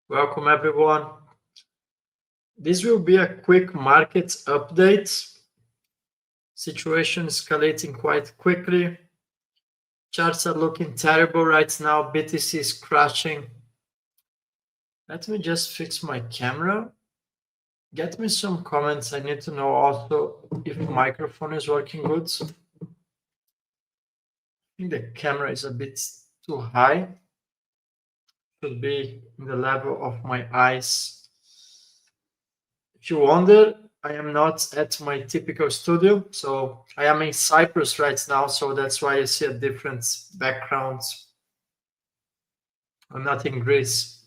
Welcome everyone. This will be a quick market update. Situation escalating quite quickly. Charts are looking terrible right now. BTC is crashing. Let me just fix my camera. Get me some comments. I need to know also if microphone is working good. I think the camera is a bit too high. Should be in the level of my eyes. If you wonder, I am not at my typical studio, so I am in Cyprus right now, so that's why you see a different background. I'm not in Greece.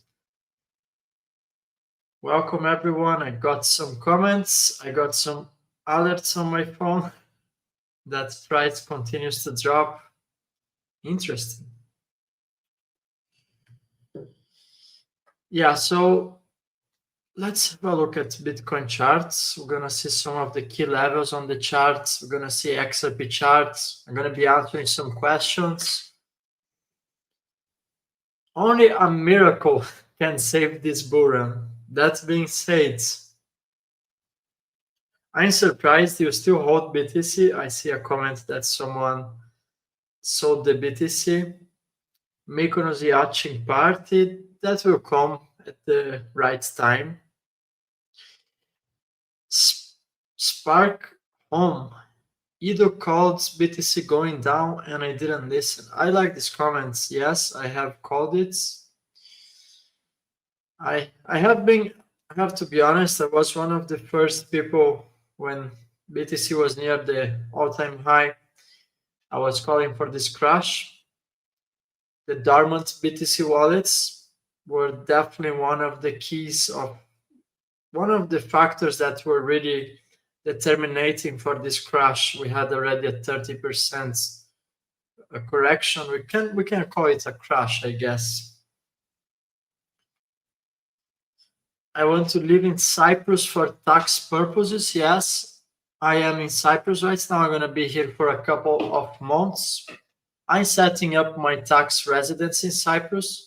Welcome everyone. I got some comments. I got some alerts on my phone that price continues to drop. Interesting. Yeah, so let's have a look at Bitcoin charts. We're going to see some of the key levels on the charts. We're going to see XRP charts. I'm going to be answering some questions. Only a miracle can save this bull run. That being said, I'm surprised you still hold BTC. I see a comment that someone sold the BTC. Mykonos Yachting Party, that will come at the right time. Spark Home. Ido called BTC going down and I didn't listen. I like these comments. Yes, I have called it. I have to be honest, I was one of the first people when BTC was near the all-time high. I was calling for this crash. The dormant BTC wallets were definitely one of the keys of one of the factors that were really determining for this crash. We had already a 30% correction. We can call it a crash, I guess. I want to live in Cyprus for tax purposes. Yes, I am in Cyprus right now. I'm going to be here for a couple of months. I'm setting up my tax residence in Cyprus.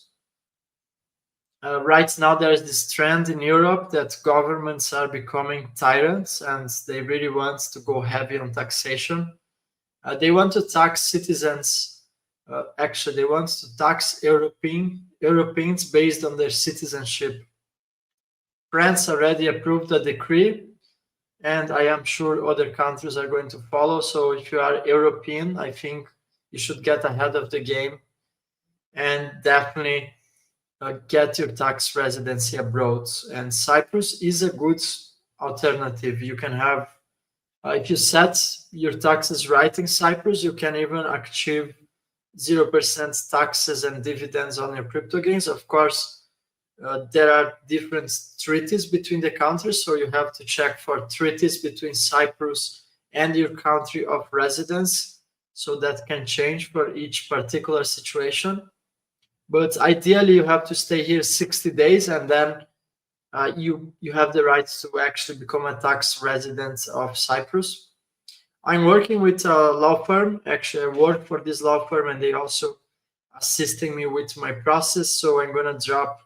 Right now, there is this trend in Europe that governments are becoming tyrants and they really want to go heavy on taxation. They want to tax citizens. Actually, they want to tax Europeans based on their citizenship. France already approved a decree, and I am sure other countries are going to follow. So if you are European, I think you should get ahead of the game and definitely get your tax residency abroad. And Cyprus is a good alternative. You can have, if you set your taxes right in Cyprus, you can even achieve 0% taxes and dividends on your crypto gains. Of course, there are different treaties between the countries, so you have to check for treaties between Cyprus and your country of residence, so that can change for each particular situation. But ideally, you have to stay here 60 days, and then you have the right to actually become a tax resident of Cyprus. I'm working with a law firm. Actually, I work for this law firm, and they also assisting me with my process. So I'm going to drop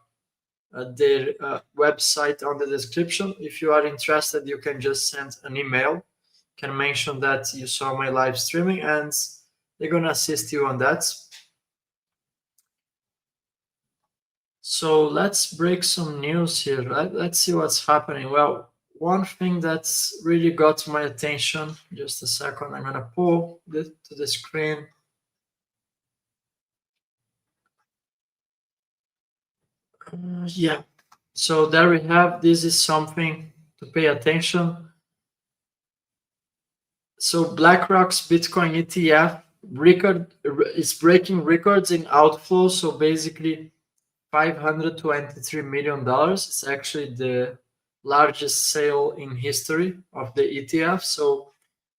their website on the description. If you are interested, you can just send an email, can mention that you saw my live streaming, and they're going to assist you on that. So let's break some news here. Let's see what's happening. Well, one thing that's really got my attention, just a second, I'm going to pull it to the screen. Yeah, so there we have, this is something to pay attention. So BlackRock's Bitcoin ETF record is breaking records in outflow. So basically $523 million. It's actually the largest sale in history of the ETF. So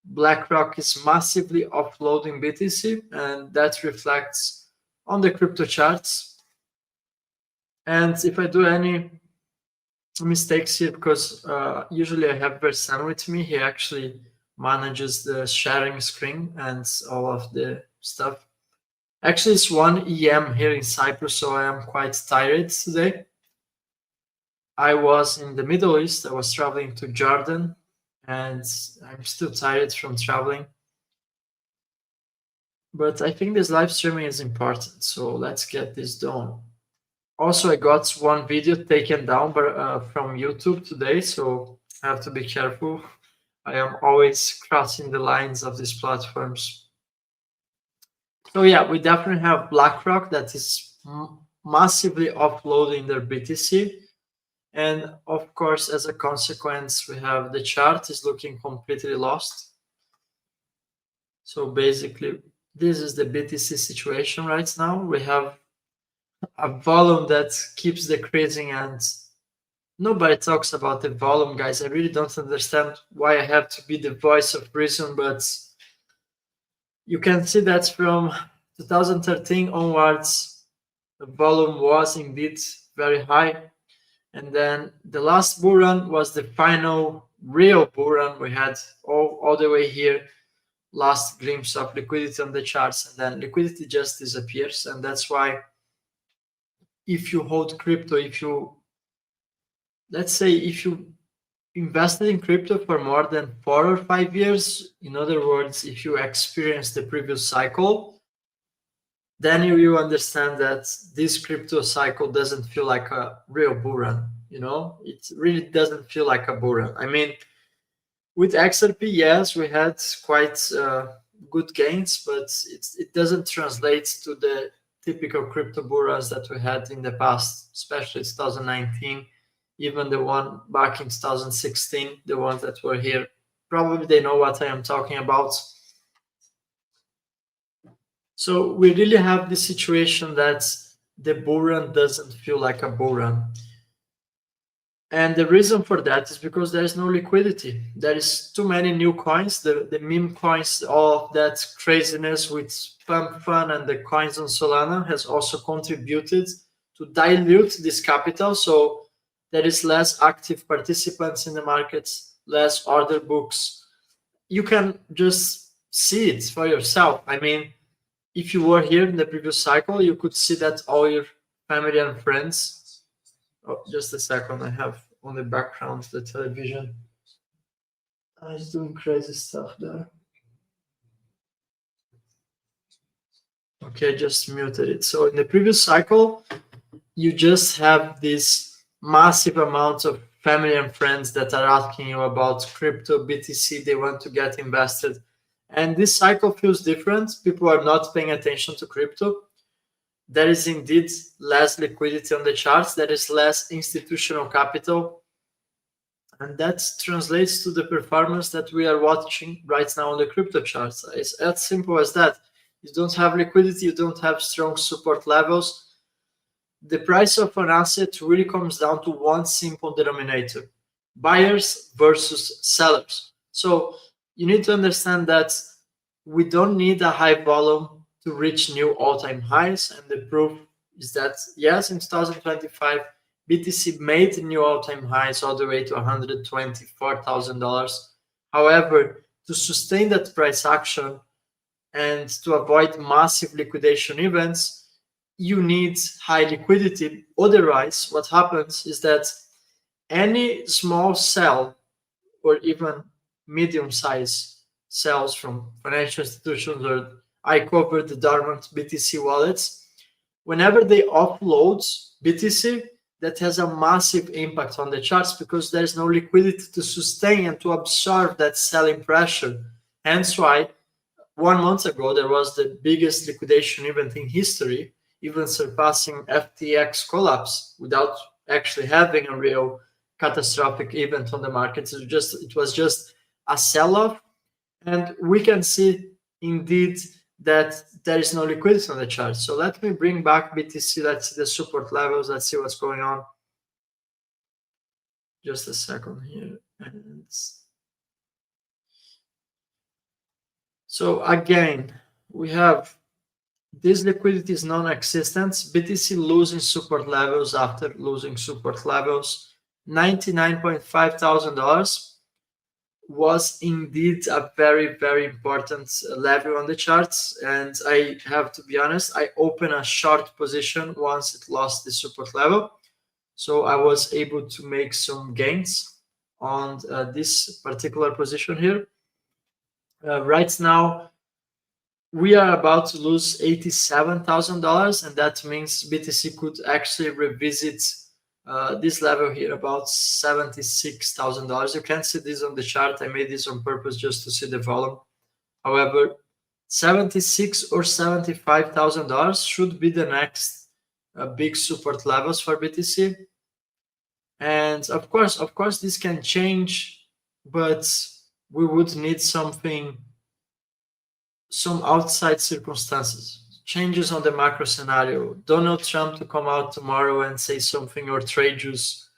BlackRock is massively offloading BTC, and that reflects on the crypto charts. And if I do any mistakes here, because usually I have Versan with me, he actually manages the sharing screen and all of the stuff. Actually, it's 1 EM here in Cyprus, so I am quite tired today. I was in the Middle East. I was traveling to Jordan, and I'm still tired from traveling. But I think this live streaming is important, so let's get this done. Also, I got one video taken down from YouTube today, so I have to be careful. I am always crossing the lines of these platforms. So yeah, we definitely have BlackRock that is massively offloading their BTC. And of course, as a consequence, we have the chart is looking completely lost. So basically, this is the BTC situation right now. We have a volume that keeps decreasing, and nobody talks about the volume, guys. I really don't understand why I have to be the voice of reason, but you can see that from 2013 onwards, the volume was indeed very high. And then the last bull run was the final real bull run. We had all the way here, last glimpse of liquidity on the charts, and then liquidity just disappears. And that's why if you hold crypto, let's say if you invested in crypto for more than 4 or 5 years, in other words, if you experienced the previous cycle, then you will understand that this crypto cycle doesn't feel like a real bull run. It really doesn't feel like a bull run. I mean, with XRP, yes, we had quite good gains, but it doesn't translate to the typical crypto bull runs that we had in the past, especially 2019, even the one back in 2016, the ones that were here. Probably they know what I am talking about. So we really have the situation that the bull run doesn't feel like a bull run. And the reason for that is because there is no liquidity. There is too many new coins, the meme coins, all of that craziness with Pump Fun and the coins on Solana has also contributed to dilute this capital. So there is less active participants in the markets, less order books. You can just see it for yourself. I mean, if you were here in the previous cycle, you could see that all your family and friends. Oh, just a second. I have on the background the television. It's doing crazy stuff there. Okay, just muted it. So in the previous cycle, you just have this massive amount of family and friends that are asking you about crypto, BTC. They want to get invested. And this cycle feels different. People are not paying attention to crypto. There is indeed less liquidity on the charts. There is less institutional capital. And that translates to the performance that we are watching right now on the crypto charts. It's as simple as that. You don't have liquidity, you don't have strong support levels. The price of an asset really comes down to one simple denominator: buyers versus sellers. So you need to understand that we don't need a high volume to reach new all-time highs. And the proof is that, yes, in 2025, BTC made new all-time highs all the way to $124,000. However, to sustain that price action and to avoid massive liquidation events, you need high liquidity. Otherwise, what happens is that any small sell or even medium-sized sells from financial institutions, or I cover the dormant BTC wallets, whenever they offload BTC, that has a massive impact on the charts because there's no liquidity to sustain and to absorb that selling pressure. Hence why 1 month ago, there was the biggest liquidation event in history, even surpassing FTX collapse without actually having a real catastrophic event on the markets. It was just a sell-off. And we can see indeed that there is no liquidity on the chart. So let me bring back BTC. Let's see the support levels. Let's see what's going on. Just a second here. And so again, we have this liquidity is non-existent. BTC losing support levels after losing support levels. $99.5 thousand was indeed a very, very important level on the charts. And I have to be honest, I opened a short position once it lost the support level. So I was able to make some gains on this particular position here. Right now, we are about to lose $87,000, and that means BTC could actually revisit this level here, about $76,000. You can't see this on the chart. I made this on purpose just to see the volume. However, $76,000 or $75,000 should be the next big support levels for BTC. And of course, this can change, but we would need some outside circumstances, changes on the macro scenario. Donald Trump to come out tomorrow and say something, or trade juice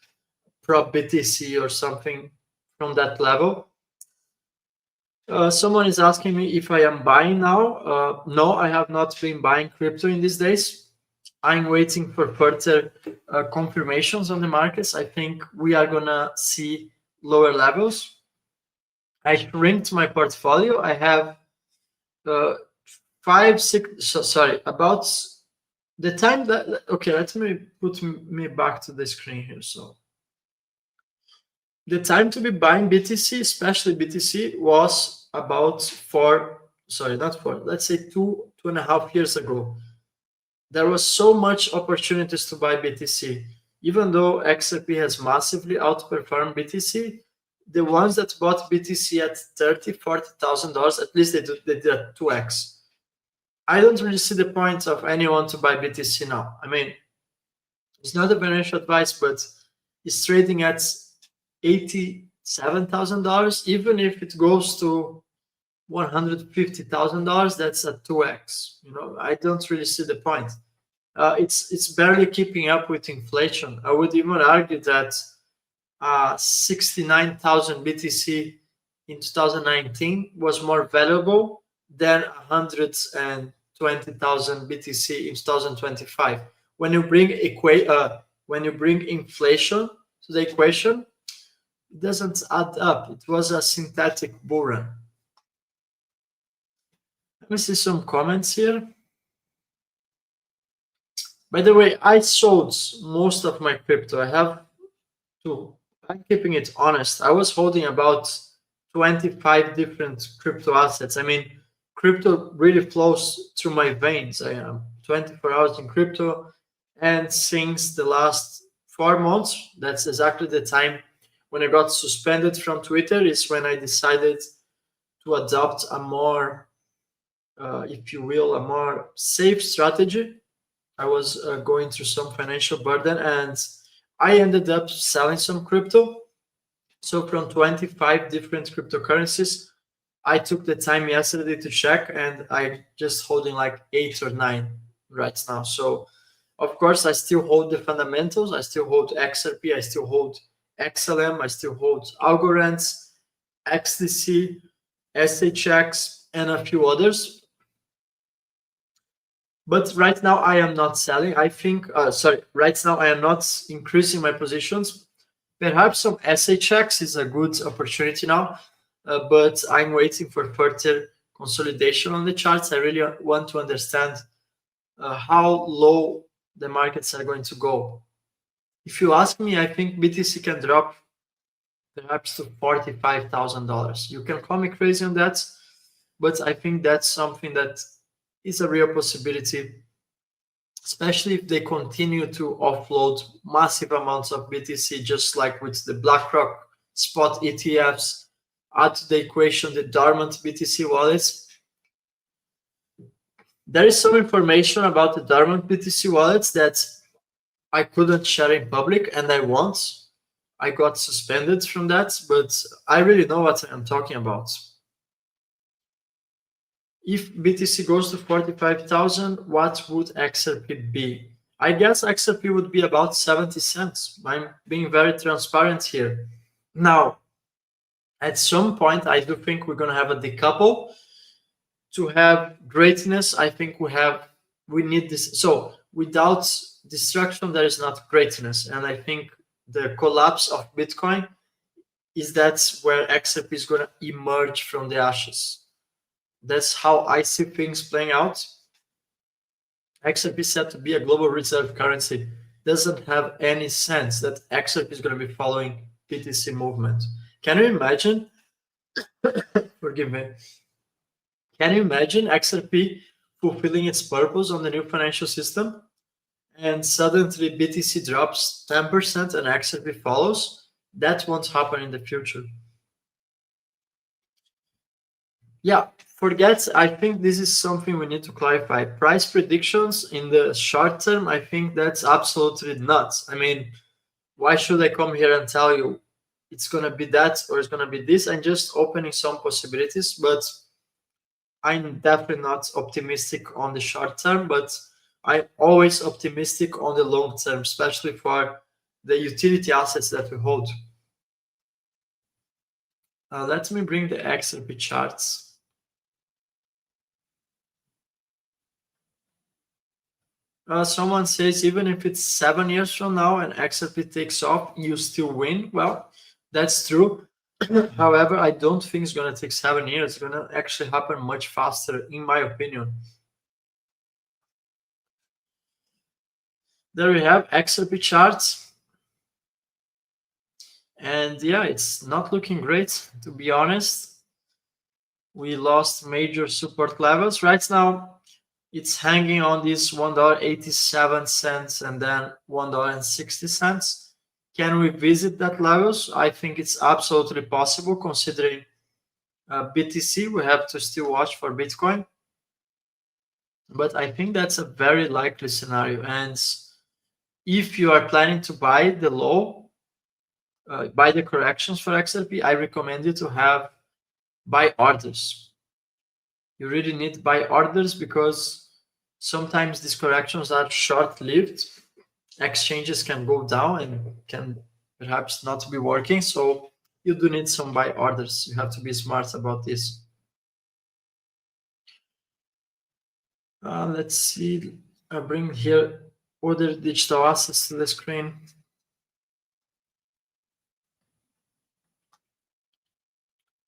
prop BTC or something from that level. Someone is asking me if I am buying now. No, I have not been buying crypto in these days. I'm waiting for further confirmations on the markets. I think we are gonna see lower levels. I shrinked my portfolio. I have about the time that, okay, let me put me back to the screen here. So the time to be buying BTC, especially BTC, was about let's say 2.5 years ago. There was so much opportunities to buy BTC. Even though XRP has massively outperformed BTC, the ones that bought BTC at $30,000-$40,000, at least they did 2x. I don't really see the point of anyone to buy BTC now. I mean, it's not a financial advice, but it's trading at $87,000. Even if it goes to $150,000, that's a 2x. I don't really see the point. It's barely keeping up with inflation. I would even argue that 69,000 BTC in 2019 was more valuable than 120,000 BTC in 2025. When you bring inflation to the equation, it doesn't add up. It was a synthetic bull run. Let me see some comments here. By the way, I sold most of my crypto. I'm keeping it honest. I was holding about 25 different crypto assets. I mean, crypto really flows through my veins. I am 24 hours in crypto. And since the last 4 months, that's exactly the time when I got suspended from Twitter, is when I decided to adopt a more, if you will, a more safe strategy. I was going through some financial burden, and I ended up selling some crypto. So from 25 different cryptocurrencies, I took the time yesterday to check, and I'm just holding like 8 or 9 right now. So of course, I still hold the fundamentals. I still hold XRP. I still hold XLM. I still hold Algorand, XDC, SHX, and a few others. But right now I am not selling. I think, right now I am not increasing my positions. Perhaps some SHX is a good opportunity now, but I'm waiting for further consolidation on the charts. I really want to understand how low the markets are going to go. If you ask me, I think BTC can drop perhaps to $45,000. You can call me crazy on that, but I think that's something that is a real possibility, especially if they continue to offload massive amounts of BTC, just like with the BlackRock spot ETFs. Add to the equation the dormant BTC wallets. There is some information about the dormant BTC wallets that I couldn't share in public, and I won't. I got suspended from that, but I really know what I'm talking about. If BTC goes to 45,000, what would XRP be? I guess XRP would be about 70 cents. I'm being very transparent here. Now, at some point, I do think we're going to have a decouple. To have greatness, I think we need this. So without destruction, there is not greatness. And I think the collapse of Bitcoin that's where XRP is going to emerge from the ashes. That's how I see things playing out. XRP is set to be a global reserve currency. doesn't have any sense that XRP is going to be following BTC movement. Can you imagine? Forgive me. Can you imagine XRP fulfilling its purpose on the new financial system? And suddenly BTC drops 10% and XRP follows? That won't happen in the future. Yeah, forget. I think this is something we need to clarify. Price predictions in the short term, I think that's absolutely nuts. I mean, why should I come here and tell you it's going to be that or it's going to be this? I'm just opening some possibilities, but I'm definitely not optimistic on the short term, but I'm always optimistic on the long term, especially for the utility assets that we hold. Let me bring the XRP charts. Someone says even if it's 7 years from now and XRP takes off, you still win. Well, that's true. However, I don't think it's going to take 7 years. It's going to actually happen much faster, in my opinion. There we have XRP charts. And yeah, it's not looking great, to be honest. We lost major support levels. Right now, it's hanging on this $1.87 and then $1.60. Can we visit that levels? I think it's absolutely possible considering BTC. We have to still watch for Bitcoin. But I think that's a very likely scenario. And if you are planning to buy the low, buy the corrections for XRP, I recommend you to have buy orders. You really need buy orders because sometimes these corrections are short-lived. Exchanges can go down and can perhaps not be working. So you do need some buy orders. You have to be smart about this. Let's see. I bring here other digital assets to the screen.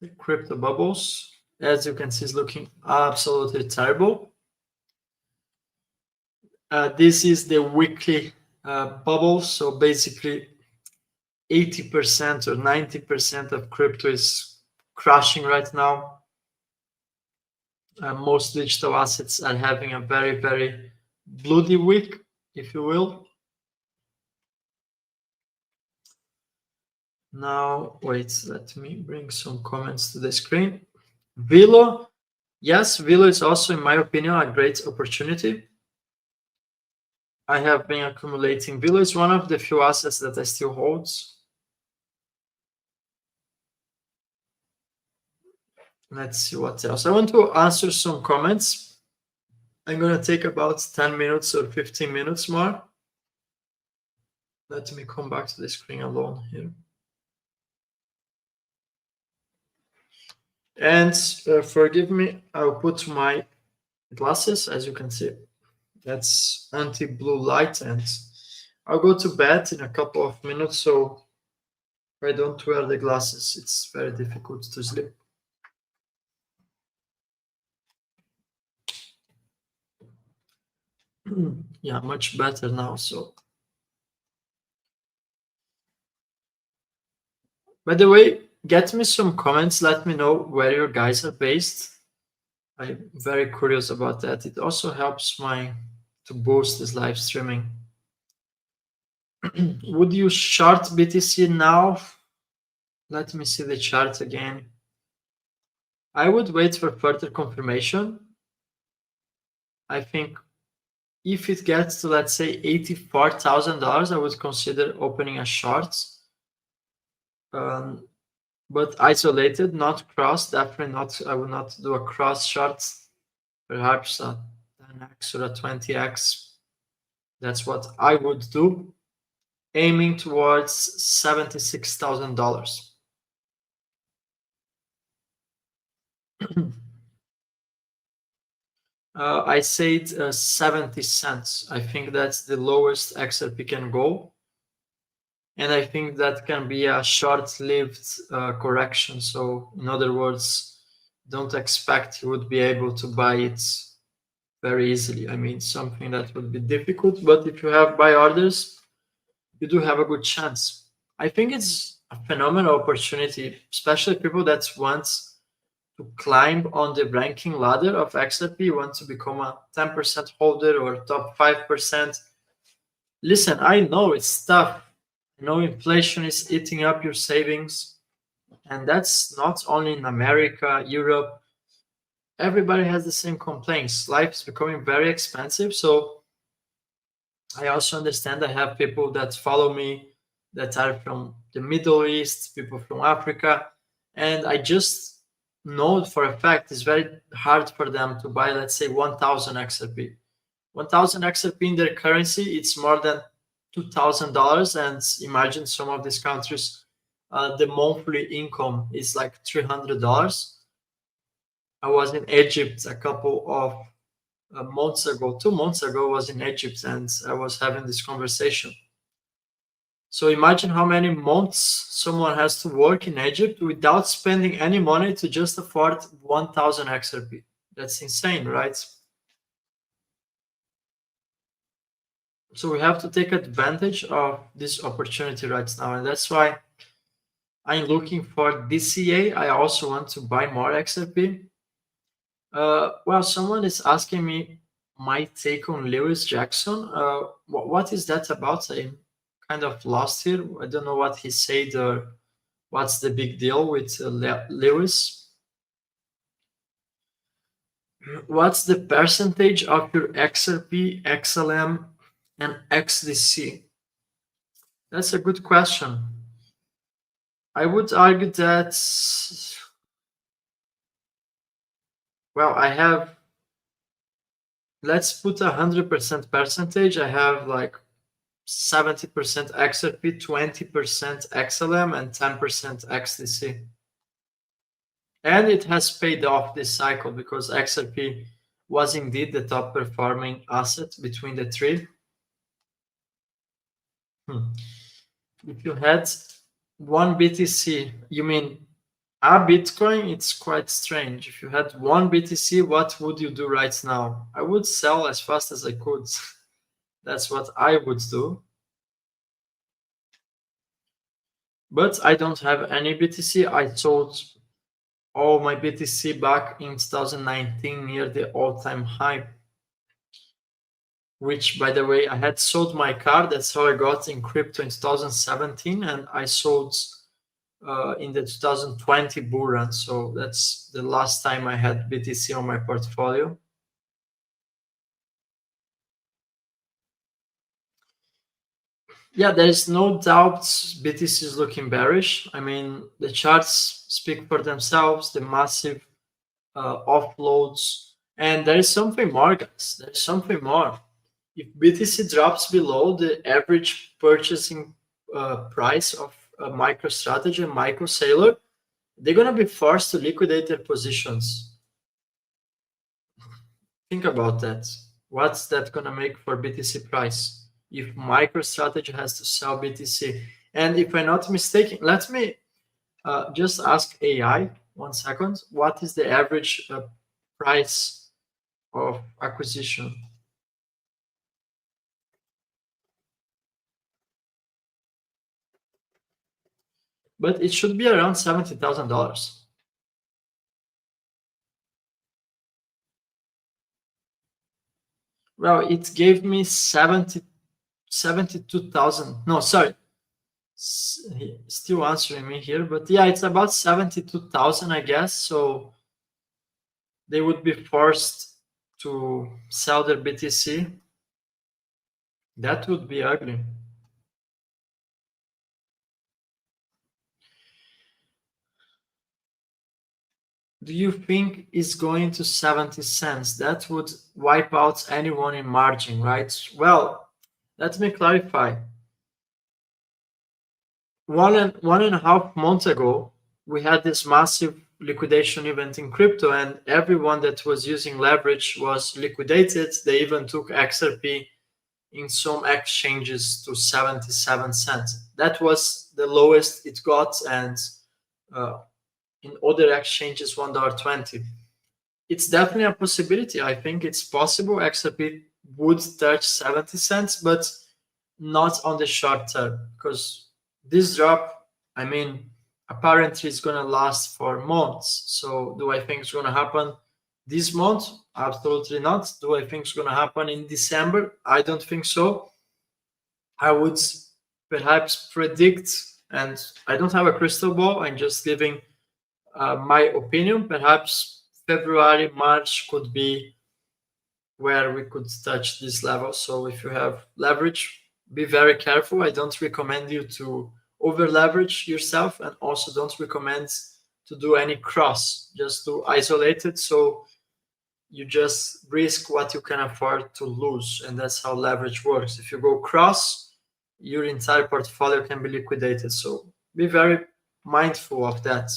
The crypto bubbles, as you can see, is looking absolutely terrible. This is the weekly bubble. So basically 80% or 90% of crypto is crashing right now. Most digital assets are having a very, very bloody week, if you will. Now, wait, let me bring some comments to the screen. Vilo, yes, Vilo is also, in my opinion, a great opportunity. I have been accumulating. Vilo is one of the few assets that I still hold. Let's see what else. I want to answer some comments. I'm going to take about 10 minutes or 15 minutes more. Let me come back to the screen alone here. And forgive me, I'll put my glasses, as you can see. That's anti-blue light, and I'll go to bed in a couple of minutes, so if I don't wear the glasses, it's very difficult to sleep. Yeah, much better now. So, by the way, get me some comments. Let me know where your guys are based. I'm very curious about that. It also helps to boost this live streaming. Would you short BTC now? Let me see the chart again. I would wait for further confirmation. I think if it gets to, let's say, $84,000, I would consider opening a short. But isolated, not cross, definitely not. I would not do a cross short, perhaps a 10x or a 20x. That's what I would do, aiming towards $76,000. I said 70 cents. I think that's the lowest XRP can go. And I think that can be a short-lived correction. So in other words, don't expect you would be able to buy it very easily. I mean, something that would be difficult, but if you have buy orders, you do have a good chance. I think it's a phenomenal opportunity, especially people that want to climb on the ranking ladder of XRP, want to become a 10% holder or top 5%. Listen, I know it's tough. I know inflation is eating up your savings, and that's not only in America, Europe. Everybody has the same complaints. Life is becoming very expensive. So I also understand I have people that follow me that are from the Middle East, people from Africa, and I just know for a fact it's very hard for them to buy, let's say, 1,000 XRP. 1,000 XRP in their currency, it's more than $2,000. And imagine some of these countries, the monthly income is like $300. I was in Egypt a couple of months ago, 2 months ago, I was in Egypt and I was having this conversation. So imagine how many months someone has to work in Egypt without spending any money to just afford 1,000 XRP. That's insane, right? So we have to take advantage of this opportunity right now. And that's why I'm looking for DCA. I also want to buy more XRP. Well, someone is asking me my take on Lewis Jackson. What is that about? I'm kind of lost here. I don't know what he said or what's the big deal with Lewis. What's the percentage of your XRP, XLM, and XDC? That's a good question. I would argue that, well, I have, let's put 100% percentage. I have like 70% XRP, 20% XLM, and 10% XDC. And it has paid off this cycle because XRP was indeed the top performing asset between the three. If you had one BTC, you mean a Bitcoin? It's quite strange. If you had one BTC, what would you do right now? I would sell as fast as I could. That's what I would do. But I don't have any BTC. I sold all my BTC back in 2019 near the all-time high, which, by the way, I had sold my car. That's how I got in crypto in 2017, and I sold in the 2020 bull run. So that's the last time I had BTC on my portfolio. Yeah, there is no doubt BTC is looking bearish. I mean, the charts speak for themselves, the massive offloads. And there is something more, guys. There's something more. If BTC drops below the average purchasing price of a MicroStrategy and MicroSailor, they're going to be forced to liquidate their positions. Think about that. What's that going to make for BTC price if MicroStrategy has to sell BTC? And if I'm not mistaken, let me just ask AI 1 second. What is the average price of acquisition? But it should be around $70,000. Well, it gave me 72,000. No, sorry. Still answering me here, but yeah, it's about 72,000, I guess. So they would be forced to sell their BTC. That would be ugly. Do you think it's going to 70 cents? That would wipe out anyone in margin, right? Well, let me clarify. One and a half months ago, we had this massive liquidation event in crypto, and everyone that was using leverage was liquidated. They even took XRP in some exchanges to 77 cents. That was the lowest it got, and in other exchanges, $1.20. It's definitely a possibility. I think it's possible XRP would touch 70 cents, but not on the short term, because this drop, I mean, apparently it's going to last for months. So do I think it's going to happen this month? Absolutely not. Do I think it's going to happen in December? I don't think so. I would perhaps predict, and I don't have a crystal ball, I'm just giving my opinion. Perhaps February, March could be where we could touch this level. So if you have leverage, be very careful. I don't recommend you to over leverage yourself, and also don't recommend to do any cross. Just do isolated, so you just risk what you can afford to lose, and that's how leverage works. If you go cross, your entire portfolio can be liquidated. So be very mindful of that.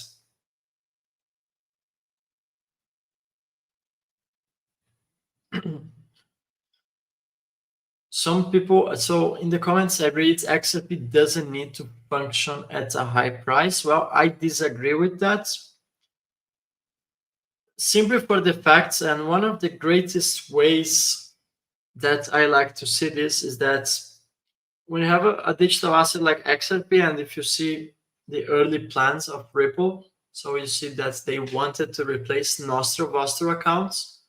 Some people, so in the comments I read XRP doesn't need to function at a high price. Well, I disagree with that. Simply for the facts, and one of the greatest ways that I like to see this is that when you have a digital asset like XRP, and if you see the early plans of Ripple, so you see that they wanted to replace Nostro Vostro accounts,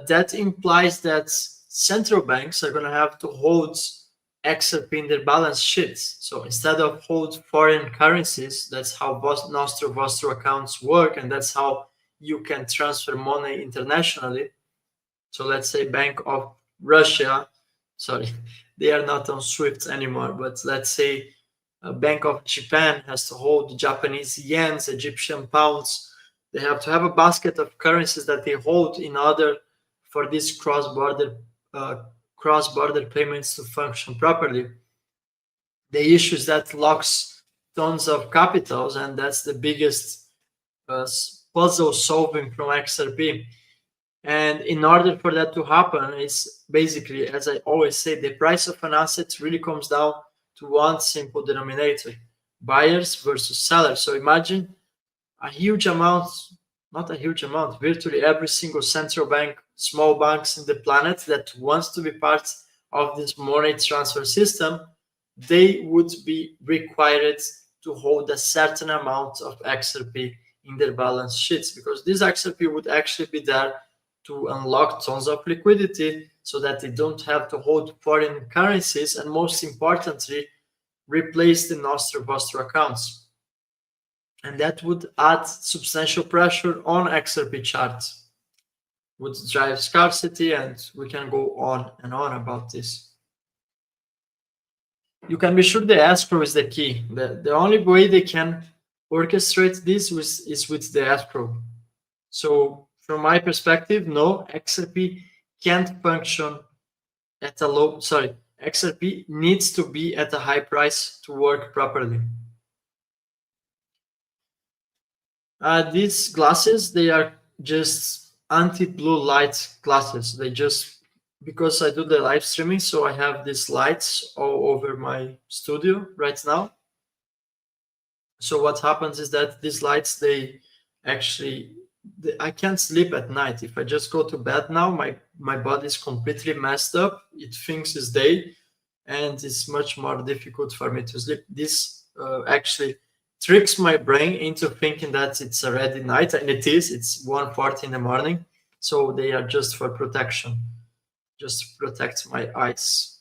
that implies that central banks are going to have to hold XRP in their balance sheets. So instead of hold foreign currencies, that's how Nostro Vostro accounts work, and that's how you can transfer money internationally. So let's say Bank of Russia, sorry, they are not on SWIFT anymore, but let's say a Bank of Japan has to hold Japanese yens, Egyptian pounds. They have to have a basket of currencies that they hold in order for these cross-border payments to function properly. The issue is that locks tons of capitals, and that's the biggest puzzle solving from XRP. And in order for that to happen, it's basically, as I always say, the price of an asset really comes down to one simple denominator: buyers versus sellers. So imagine a huge amount, not a huge amount, virtually every single central bank, small banks in the planet that wants to be part of this money transfer system, they would be required to hold a certain amount of XRP in their balance sheets, because this XRP would actually be there to unlock tons of liquidity so that they don't have to hold foreign currencies, and most importantly, replace the Nostro Vostro accounts. And that would add substantial pressure on XRP charts, would drive scarcity, and we can go on and on about this. You can be sure the escrow is the key. The only way they can orchestrate this is with the escrow. So from my perspective, no, XRP can't function at a low, sorry, XRP needs to be at a high price to work properly. These glasses, they are just anti-blue light glasses. They just, because I do the live streaming, so I have these lights all over my studio right now. So what happens is that these lights, they actually, I can't sleep at night. If I just go to bed now, my body is completely messed up. It thinks it's day, and it's much more difficult for me to sleep. This actually tricks my brain into thinking that it's already night, and it is. It's 1:40 in the morning. So they are just for protection, just to protect my eyes.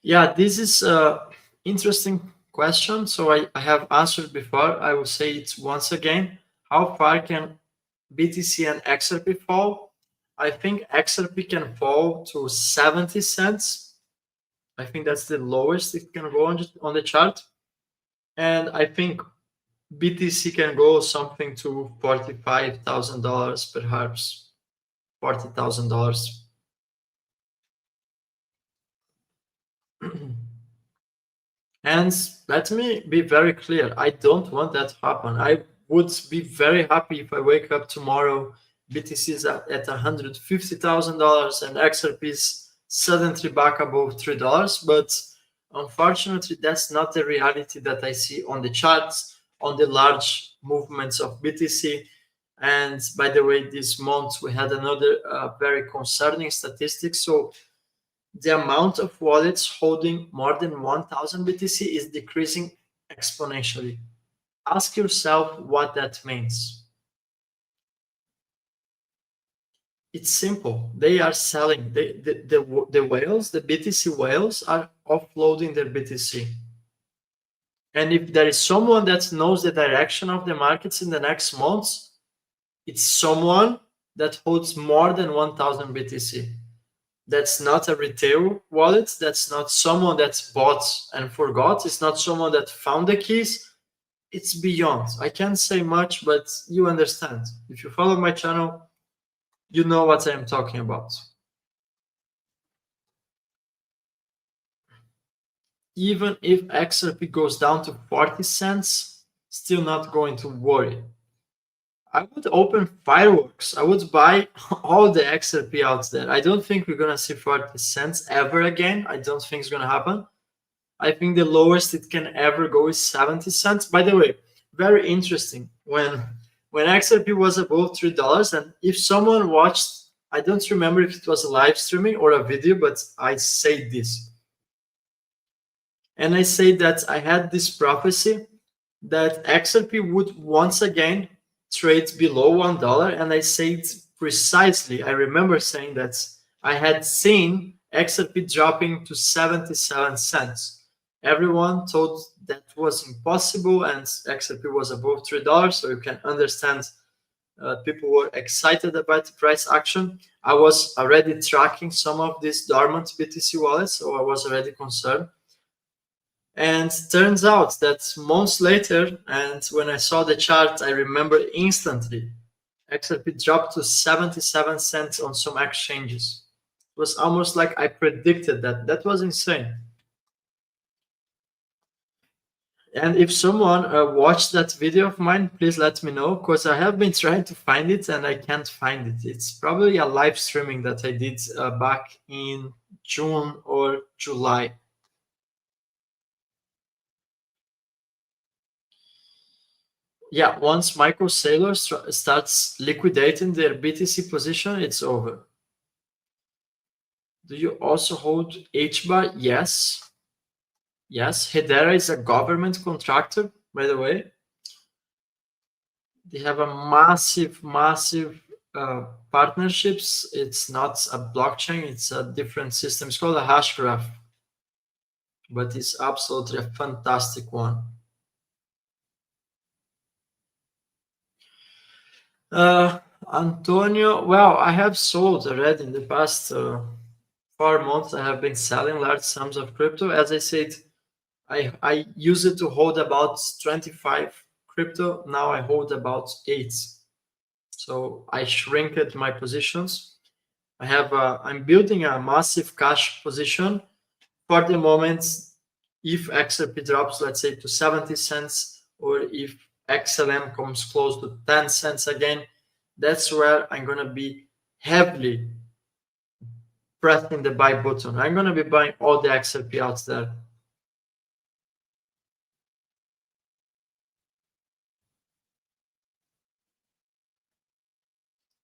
Yeah, this is an interesting question. So I have answered before. I will say it once again. How far can BTC and XRP fall? I think XRP can fall to 70 cents. I think that's the lowest it can go on the chart. And I think BTC can go something to $45,000 perhaps, $40,000. And let me be very clear, I don't want that to happen. I would be very happy if I wake up tomorrow, BTC is at $150,000 and XRP is suddenly back above $3. But unfortunately, that's not the reality that I see on the charts, on the large movements of BTC. And by the way, this month we had another very concerning statistic. So the amount of wallets holding more than 1000 BTC is decreasing exponentially. Ask yourself what that means. It's simple. They are selling. The whales, the BTC whales, are offloading their BTC. And if there is someone that knows the direction of the markets in the next months, it's someone that holds more than 1000 BTC. That's not a retail wallet. That's not someone that's bought and forgot. It's not someone that found the keys. It's beyond. I can't say much, but you understand. If you follow my channel, you know what I'm talking about. Even if XRP goes down to 40 cents, still not going to worry. I would open fireworks. I would buy all the XRP out there. I don't think we're going to see 40 cents ever again. I don't think it's going to happen. I think the lowest it can ever go is 70 cents. By the way, very interesting. When XRP was above $3, and if someone watched, I don't remember if it was a live streaming or a video, but I say this. And I say that I had this prophecy that XRP would once again trade below $1. And I said precisely, I remember saying that I had seen XRP dropping to 77 cents. Everyone thought that was impossible, and XRP was above $3, so you can understand people were excited about the price action. I was already tracking some of these dormant BTC wallets, so I was already concerned. And turns out that months later, and when I saw the chart, I remember instantly, XRP dropped to 77 cents on some exchanges. It was almost like I predicted that. That was insane. And if someone watched that video of mine, please let me know, because I have been trying to find it and I can't find it. It's probably a live streaming that I did back in June or July. Yeah, once Michael Saylor starts liquidating their BTC position, it's over. Do you also hold HBAR? Yes. Yes, Hedera is a government contractor, by the way. They have a massive partnerships. It's not a blockchain, it's a different system. It's called a hash graph, but it's absolutely a fantastic one. Antonio, well, I have sold already in the past 4 months. I have been selling large sums of crypto. As I said, I use it to hold about 25 crypto. Now I hold about 8. So I shrinked my positions. I'm building a massive cash position for the moment. If XRP drops, let's say to 70 cents, or if XLM comes close to 10 cents again, that's where I'm going to be heavily pressing the buy button. I'm going to be buying all the XRP out there.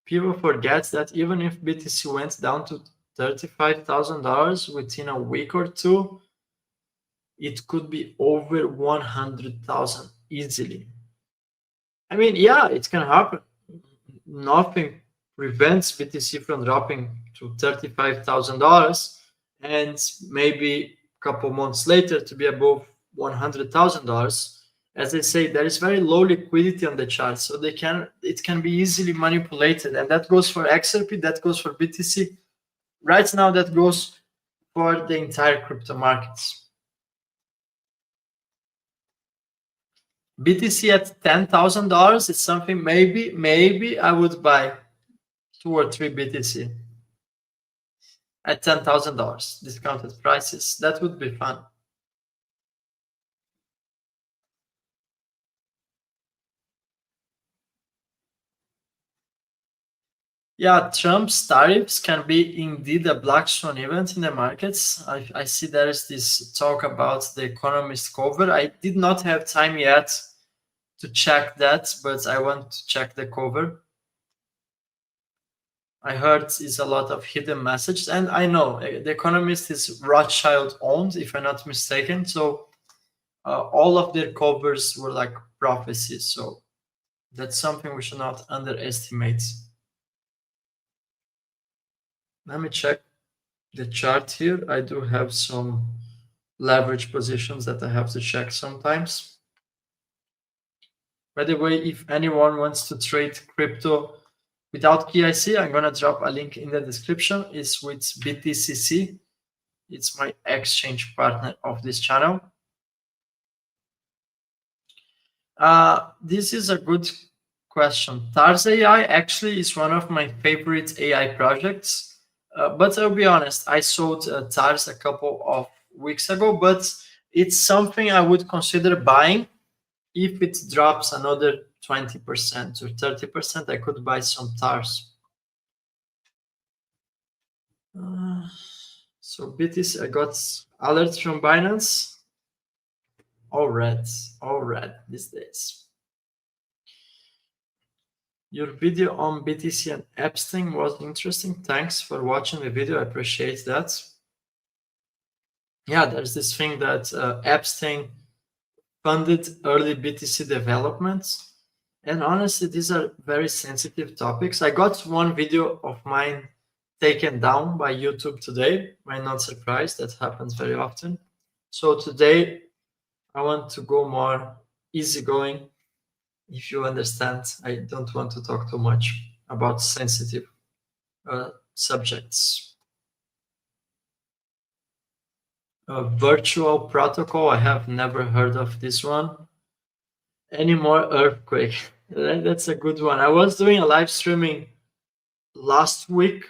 People forget that even if BTC went down to $35,000 within a week or two, it could be over 100,000 easily. I mean, yeah, it can happen. Nothing prevents BTC from dropping to $35,000 and maybe a couple months later to be above $100,000. As I say, there is very low liquidity on the chart, so it can be easily manipulated, and that goes for XRP, that goes for BTC. Right now, that goes for the entire crypto markets. BTC at $10,000 is something maybe I would buy 2 or 3 BTC at $10,000 discounted prices. That would be fun. Yeah, Trump's tariffs can be indeed a black swan event in the markets. I see there is this talk about the Economist cover. I did not have time yet to check that, but I want to check the cover. I heard is a lot of hidden messages, and I know The Economist is Rothschild owned, if I'm not mistaken. So all of their covers were like prophecies. So that's something we should not underestimate. Let me check the chart here. I do have some leverage positions that I have to check sometimes. By the way, if anyone wants to trade crypto without KIC, I'm gonna drop a link in the description. It's with BTCC. It's my exchange partner of this channel. This is a good question. Tars AI actually is one of my favorite AI projects. But I'll be honest, I sold Tars a couple of weeks ago, but it's something I would consider buying. If it drops another 20% or 30%, I could buy some TARS. So BTC, I got alerts from Binance. All red these days. Your video on BTC and Epstein was interesting. Thanks for watching the video. I appreciate that. Yeah, there's this thing that Epstein funded early BTC developments. And honestly, these are very sensitive topics. I got one video of mine taken down by YouTube today. I'm not surprised. That happens very often. So today, I want to go more easygoing. If you understand, I don't want to talk too much about sensitive subjects. Virtual protocol, I have never heard of this one. Any more earthquake? That's a good one. I was doing a live streaming last week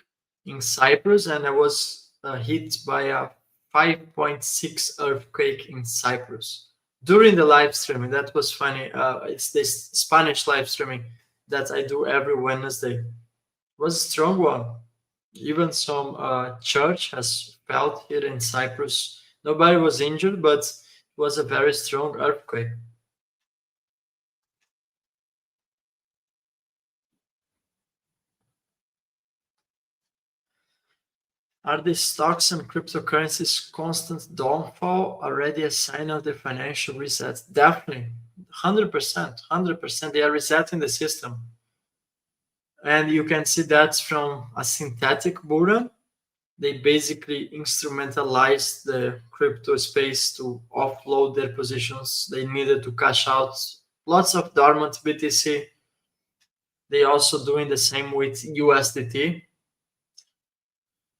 in Cyprus, and I was hit by a 5.6 earthquake in Cyprus during the live streaming. That was funny. It's this Spanish live streaming that I do every Wednesday. It was a strong one. Even some church has felt here in Cyprus. Nobody was injured, but it was a very strong earthquake. Are the stocks and cryptocurrencies' constant downfall already a sign of the financial reset? Definitely, 100%, 100%. They are resetting the system. And you can see that from a synthetic bullrun. They basically instrumentalized the crypto space to offload their positions. They needed to cash out lots of dormant BTC. They also doing the same with USDT.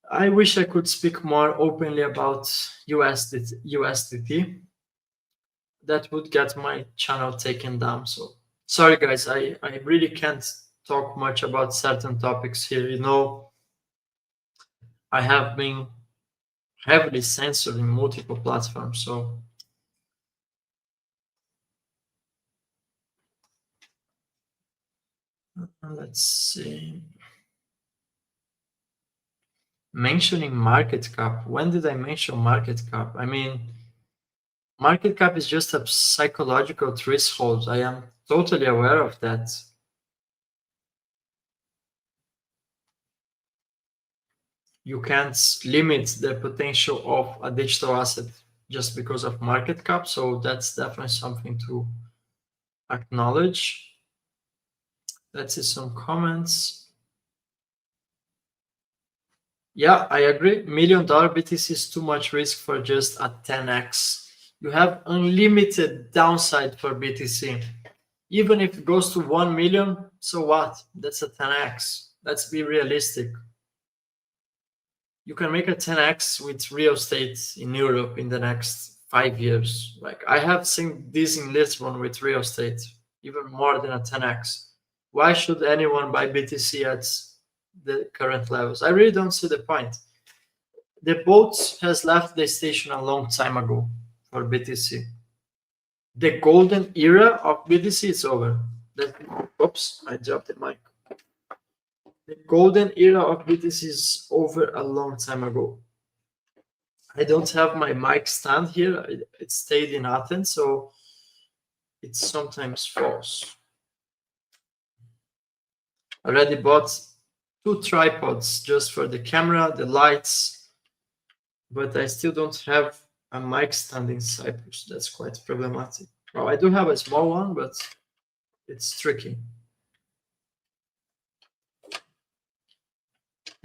I wish I could speak more openly about USDT. That would get my channel taken down. So sorry guys, I really can't talk much about certain topics here. You know, I have been heavily censored in multiple platforms. So let's see. Mentioning market cap. When did I mention market cap? I mean, market cap is just a psychological threshold. I am totally aware of that. You can't limit the potential of a digital asset just because of market cap. So that's definitely something to acknowledge. Let's see some comments. Yeah, I agree. $1 million BTC is too much risk for just a 10x. You have unlimited downside for BTC. Even if it goes to 1 million, so what? That's a 10x. Let's be realistic. You can make a 10x with real estate in Europe in the next 5 years. Like I have seen this in Lisbon with real estate, even more than a 10x. Why should anyone buy BTC at the current levels? I really don't see the point. The boat has left the station a long time ago for BTC. The golden era of BTC is over. Oops, I dropped the mic. The golden era of BTC is over a long time ago. I don't have my mic stand here. It stayed in Athens, so it sometimes falls. Already bought 2 tripods just for the camera, the lights, but I still don't have a mic stand in Cyprus. That's quite problematic. Well, I do have a small one, but it's tricky.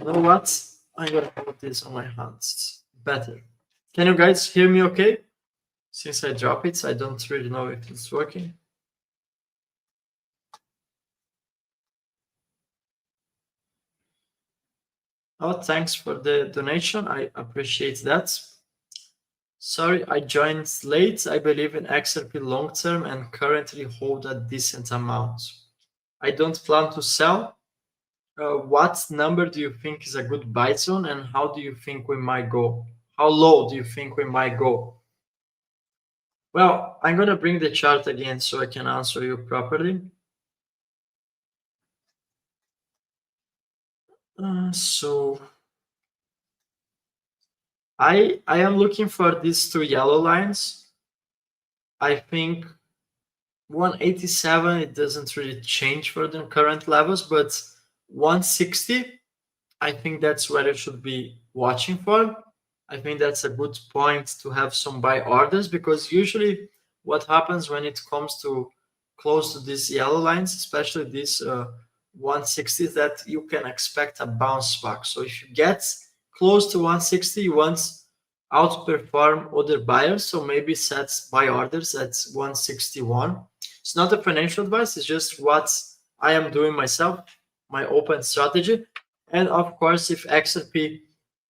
You know what? I'm gonna put this on my hands. Better. Can you guys hear me okay? Since I drop it, I don't really know if it's working. Oh, thanks for the donation. I appreciate that. Sorry, I joined late. I believe in XRP long term and currently hold a decent amount. I don't plan to sell. What number do you think is a good buy zone, and how do you think we might go? How low do you think we might go? Well, I'm gonna bring the chart again so I can answer you properly. So I am looking for these 2 yellow lines. I think 187, it doesn't really change for the current levels, but 160, I think that's where you should be watching for. I think that's a good point to have some buy orders, because usually what happens when it comes to close to these yellow lines, especially this 160, is that you can expect a bounce back. So if you get close to 160, you want outperform other buyers, so maybe set buy orders at 161. It's not a financial advice, it's just what I am doing myself, my open strategy. And of course, if XRP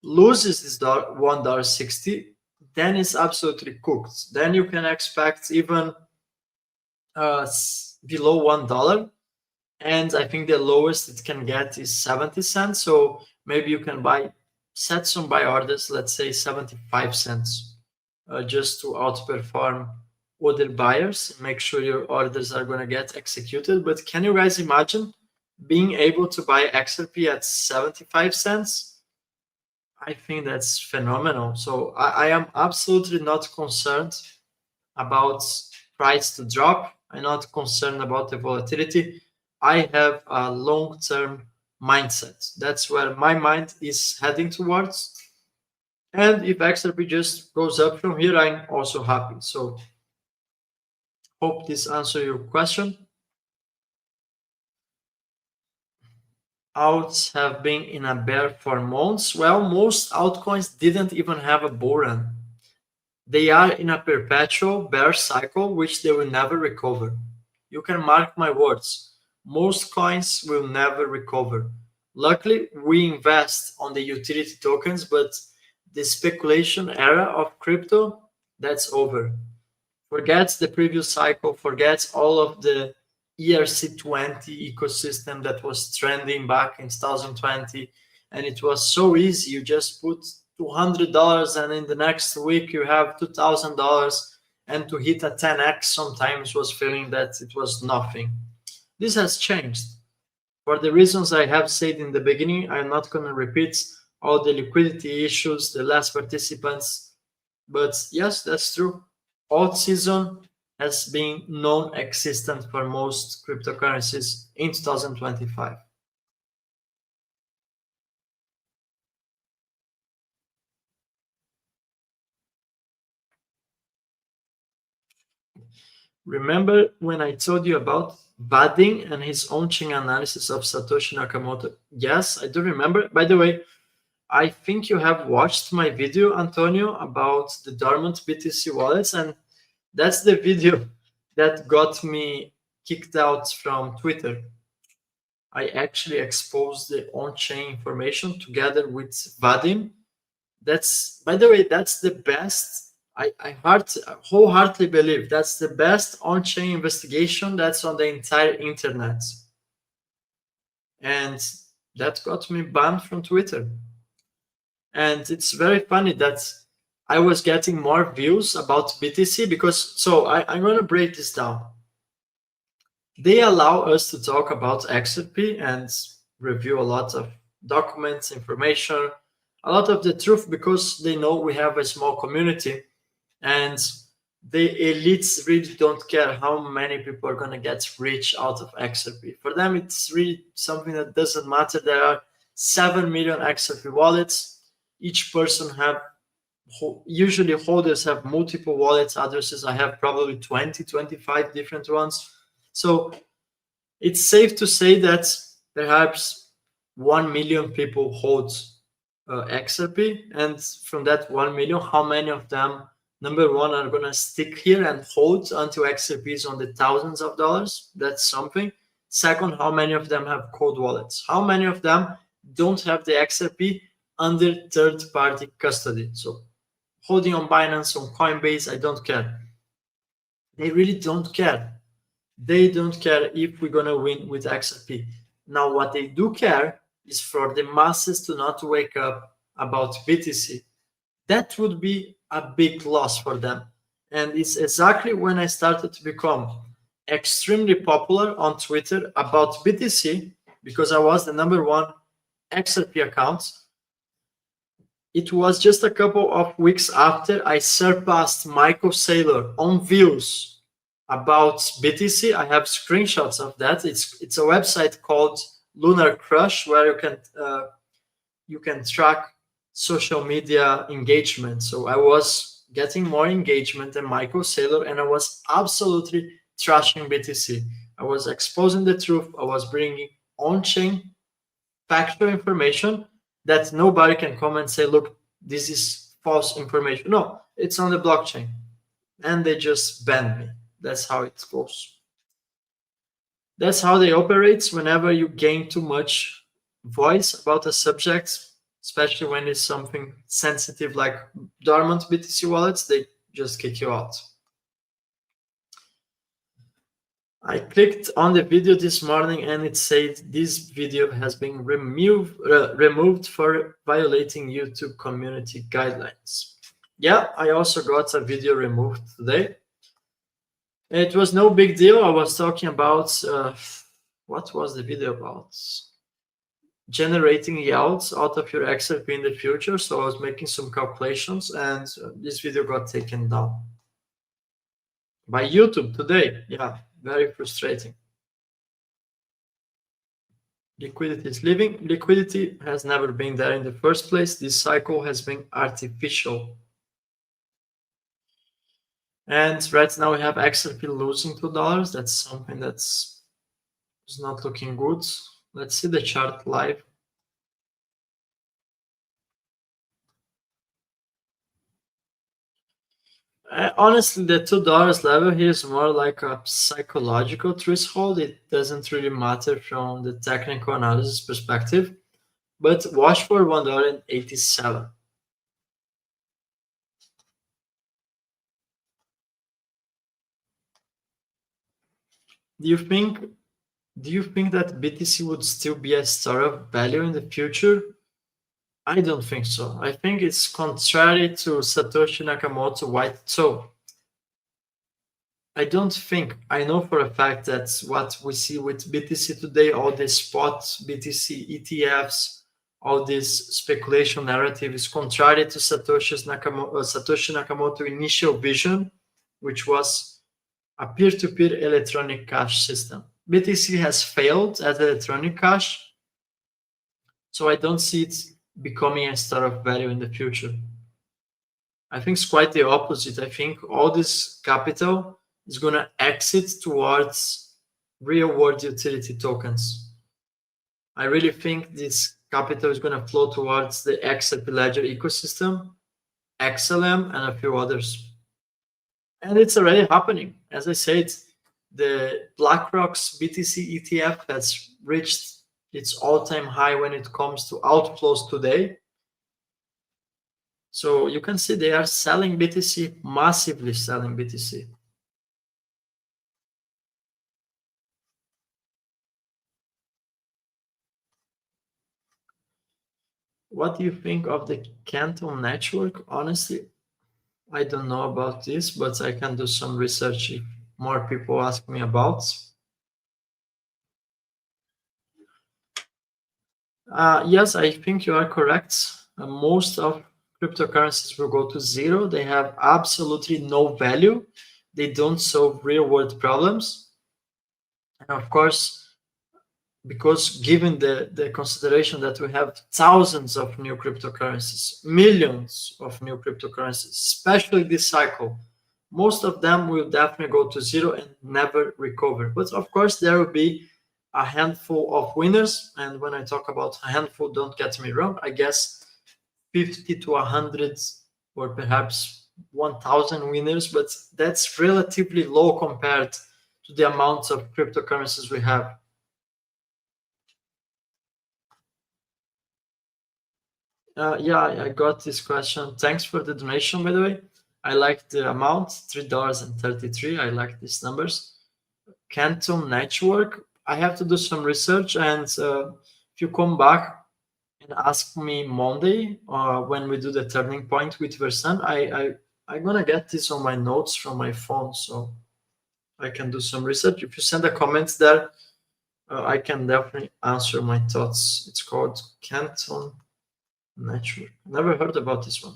loses this $1.60, then it's absolutely cooked. Then you can expect even below $1. And I think the lowest it can get is 70 cents. So maybe you can set some buy orders, let's say 75 cents, just to outperform other buyers. Make sure your orders are going to get executed. But can you guys imagine being able to buy XRP at 75 cents? I think that's phenomenal. So I am absolutely not concerned about price to drop. I'm not concerned about the volatility. I have a long-term mindset. That's where my mind is heading towards. And if XRP just goes up from here, I'm also happy. So hope this answers your question. Alts have been in a bear for months. Well, most altcoins didn't even have a bull run. They are in a perpetual bear cycle, which they will never recover. You can mark my words. Most coins will never recover. Luckily, we invest on the utility tokens, but the speculation era of crypto, that's over. Forget the previous cycle, forget all of the ERC20 ecosystem that was trending back in 2020, and it was so easy. You just put $200 and in the next week you have $2,000, and to hit a 10x sometimes was feeling that it was nothing. This has changed. For the reasons I have said in the beginning, I'm not going to repeat all the liquidity issues, the less participants, but yes, that's true. Alt season has been non-existent for most cryptocurrencies in 2025. Remember when I told you about Vadim and his on-chain analysis of Satoshi Nakamoto? Yes, I do remember. By the way, I think you have watched my video, Antonio, about the dormant BTC wallets, and that's the video that got me kicked out from Twitter. I actually exposed the on-chain information together with Vadim. That's, by the way, that's the best. I wholeheartedly believe that's the best on-chain investigation that's on the entire internet. And that got me banned from Twitter. And it's very funny that I was getting more views about BTC because, so I'm going to break this down. They allow us to talk about XRP and review a lot of documents, information, a lot of the truth, because they know we have a small community and the elites really don't care how many people are going to get rich out of XRP. For them, it's really something that doesn't matter. There are 7 million XRP wallets. Each person usually holders have multiple wallet addresses. I have probably 20, 25 different ones. So it's safe to say that perhaps 1 million people hold XRP, and from that 1 million, how many of them, number one, are gonna stick here and hold until XRP is on the thousands of dollars? That's something. Second, how many of them have cold wallets? How many of them don't have the XRP under third-party custody? So holding on Binance, on Coinbase, I don't care. They really don't care. They don't care if we're gonna win with XRP. Now, what they do care is for the masses to not wake up about BTC. That would be a big loss for them. And it's exactly when I started to become extremely popular on Twitter about BTC, because I was the #1 XRP account. It was just a couple of weeks after I surpassed Michael Saylor on views about BTC. I have screenshots of that. It's a website called Lunar Crush, where you can track social media engagement. So I was getting more engagement than Michael Saylor, and I was absolutely trashing BTC. I was exposing the truth. I was bringing on-chain factual information that nobody can come and say, look, this is false information. No, it's on the blockchain. And they just banned me. That's how it goes. That's how they operate. Whenever you gain too much voice about a subject, especially when it's something sensitive like dormant BTC wallets, they just kick you out. I clicked on the video this morning and it said this video has been removed for violating YouTube community guidelines. Yeah, I also got a video removed today. It was no big deal. I was talking about, what was the video about? Generating yields out of your XRP in the future. So I was making some calculations, and this video got taken down by YouTube today. Yeah, very frustrating. Liquidity is leaving. Liquidity has never been there in the first place. This cycle has been artificial. And right now we have XRP losing $2. That's something that's not looking good. Let's see the chart live. Honestly, the $2 level here is more like a psychological threshold. It doesn't really matter from the technical analysis perspective, but watch for $1.87. Do you think that BTC would still be a store of value in the future? I don't think so. I think it's contrary to Satoshi Nakamoto white. So I don't think, I know for a fact that what we see with BTC today, all the spot BTC ETFs, all this speculation narrative is contrary to Satoshi Nakamoto initial vision, which was a peer-to-peer electronic cash system. BTC has failed as electronic cash, so I don't see it becoming a store of value in the future. I think it's quite the opposite. I think all this capital is going to exit towards real-world utility tokens. I really think this capital is going to flow towards the XRP Ledger ecosystem, XLM, and a few others. And it's already happening. As I said, the BlackRock's BTC ETF has reached its all-time high when it comes to outflows today. So you can see they are selling BTC, massively selling BTC. What do you think of the Canton network? Honestly, I don't know about this, but I can do some research if more people ask me about. Yes, I think you are correct. Most of cryptocurrencies will go to zero. They have absolutely no value. They don't solve real world problems. And of course, because given the consideration that we have thousands of new cryptocurrencies, millions of new cryptocurrencies, especially this cycle, most of them will definitely go to zero and never recover. But of course, there will be a handful of winners. And when I talk about a handful, don't get me wrong, I guess 50 to 100 or perhaps 1,000 winners, but that's relatively low compared to the amounts of cryptocurrencies we have. Yeah, I got this question. Thanks for the donation, by the way. I like the amount, $3.33. I like these numbers. Canton Network. I have to do some research, and if you come back and ask me Monday, when we do the turning point with Versan, I'm gonna get this on my notes from my phone, so I can do some research. If you send a comment there, I can definitely answer my thoughts. It's called Canton Network. Never heard about this one.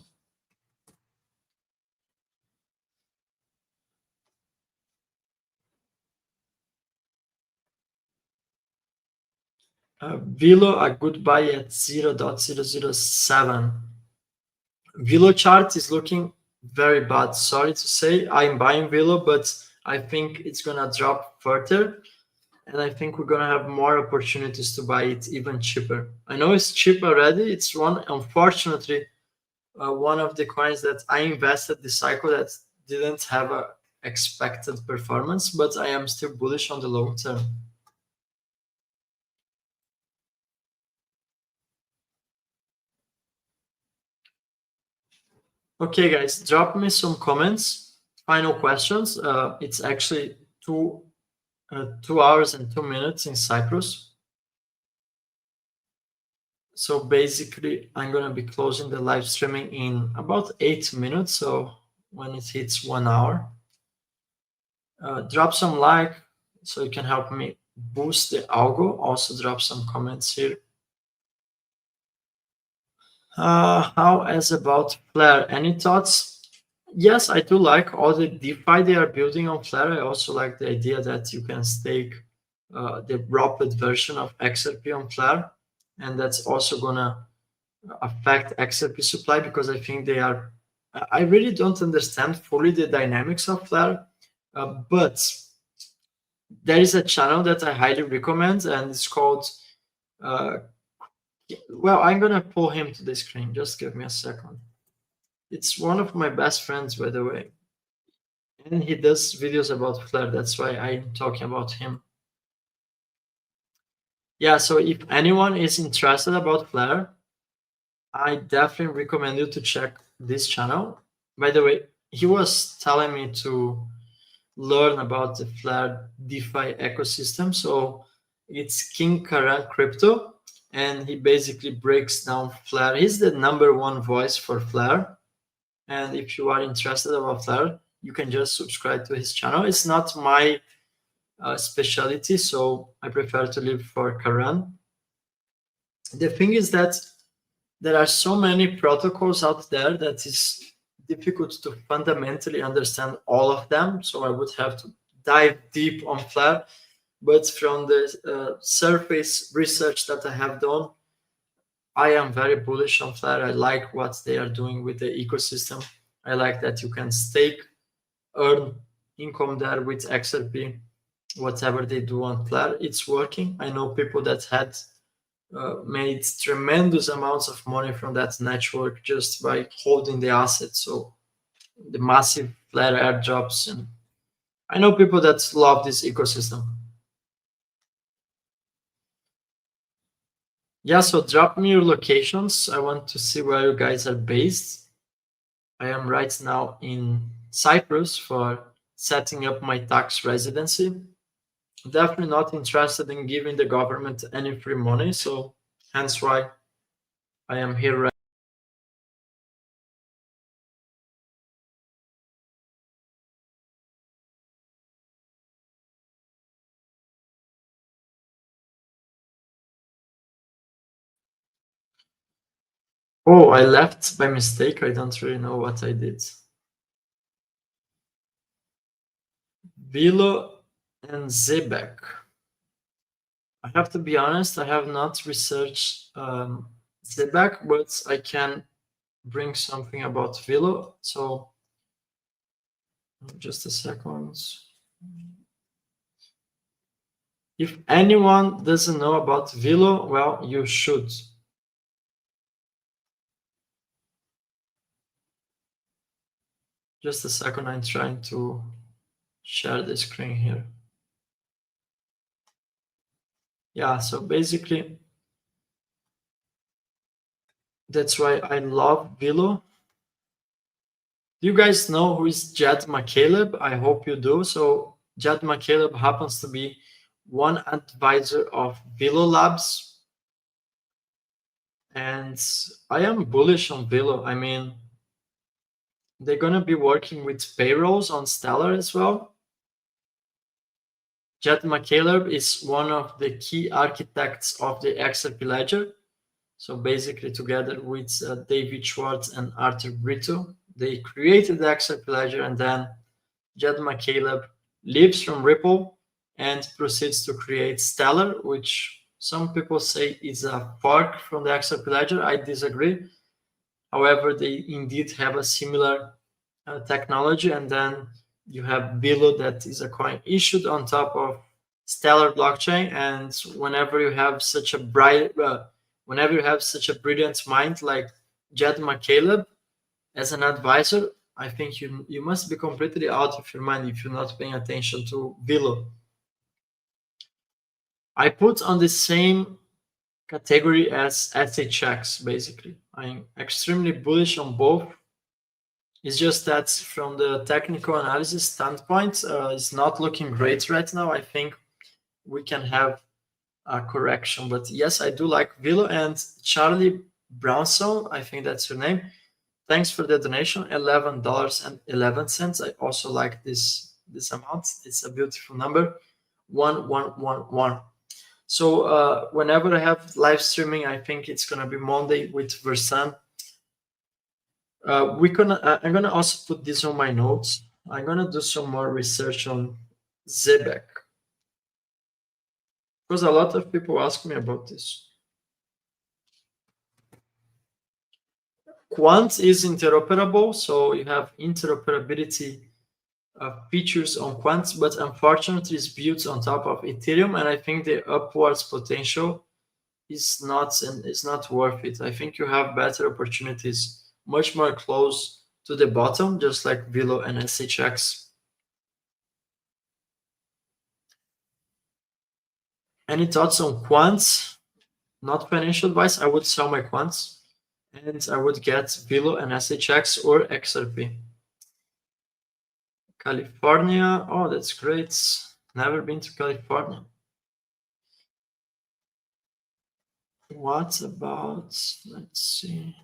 Velo, a good buy at 0.007. Velo chart is looking very bad. Sorry to say, I'm buying Velo, but I think it's gonna drop further, and I think we're gonna have more opportunities to buy it even cheaper. I know it's cheap already. It's one, unfortunately, one of the coins that I invested this cycle that didn't have a expected performance, but I am still bullish on the long term. Okay, guys, drop me some comments. Final questions. It's actually 2 hours and 2 minutes in Cyprus. So basically, I'm gonna be closing the live streaming in about 8 minutes. So when it hits 1 hour, drop some like so you can help me boost the algo. Also drop some comments here. How as about Flare? Any thoughts? Yes, I do like all the DeFi they are building on Flare. I also like the idea that you can stake the wrapped version of XRP on Flare, and that's also gonna affect XRP supply because I think they are. I really don't understand fully the dynamics of Flare, but there is a channel that I highly recommend, and it's called. Well, I'm gonna pull him to the screen. Just give me a second. It's one of my best friends, by the way, and he does videos about Flare. That's why I'm talking about him. Yeah, so if anyone is interested about Flare, I definitely recommend you to check this channel. By the way, he was telling me to learn about the Flare DeFi ecosystem. So it's King Karan Crypto, and he basically breaks down Flare. He's the #1 voice for Flare. And if you are interested about Flare, you can just subscribe to his channel. It's not my specialty, so I prefer to live for Karan. The thing is that there are so many protocols out there that is difficult to fundamentally understand all of them. So I would have to dive deep on Flare. But from the surface research that I have done, I am very bullish on Flare. I like what they are doing with the ecosystem. I like that you can stake, earn income there with XRP, whatever they do on Flare. It's working. I know people that had made tremendous amounts of money from that network just by holding the assets. So the massive Flare airdrops, and I know people that love this ecosystem. Yeah, so drop me your locations. I want to see where you guys are based. I am right now in Cyprus for setting up my tax residency. Definitely not interested in giving the government any free money, so hence why I am here right. Oh, I left by mistake. I don't really know what I did. Vilo and Zebek. I have to be honest, I have not researched Zebak, but I can bring something about Vilo. So just a second. If anyone doesn't know about Vilo, well, you should. Just a second, I'm trying to share the screen here. Yeah, so basically, that's why I love Vilo. Do you guys know who is Jed McCaleb? I hope you do. So Jed McCaleb happens to be one advisor of Vilo Labs. And I am bullish on Vilo. I mean, they're going to be working with payrolls on Stellar as well. Jed McCaleb is one of the key architects of the XRP ledger. So basically, together with David Schwartz and Arthur Brito, they created the XRP ledger, and then Jed McCaleb leaves from Ripple and proceeds to create Stellar, which some people say is a fork from the XRP ledger. I disagree. However, they indeed have a similar technology, and then you have Bilo, that is a coin issued on top of Stellar blockchain. And whenever you have such a brilliant mind like Jed McCaleb as an advisor, I think you must be completely out of your mind if you're not paying attention to Bilo. I put on the same category as SHX, basically. I'm extremely bullish on both. It's just that from the technical analysis standpoint, it's not looking great right now. I think we can have a correction. But yes, I do like Vilo. And Charlie Brownson, I think that's your name. Thanks for the donation, $11.11. I also like this amount. It's a beautiful number, 1111. So whenever I have live streaming, I think it's gonna be Monday with Versan. I'm gonna also put this on my notes. I'm gonna do some more research on Zebek because a lot of people ask me about this. Quant is interoperable, so you have interoperability features on Quant, but unfortunately, it's built on top of Ethereum, and I think the upwards potential is not worth it. I think you have better opportunities, much more close to the bottom, just like Vilo and SHX. Any thoughts on quants? Not financial advice. I would sell my quants, and I would get Vilo and SHX or XRP. California. Oh, that's great. Never been to California. What about, let's see.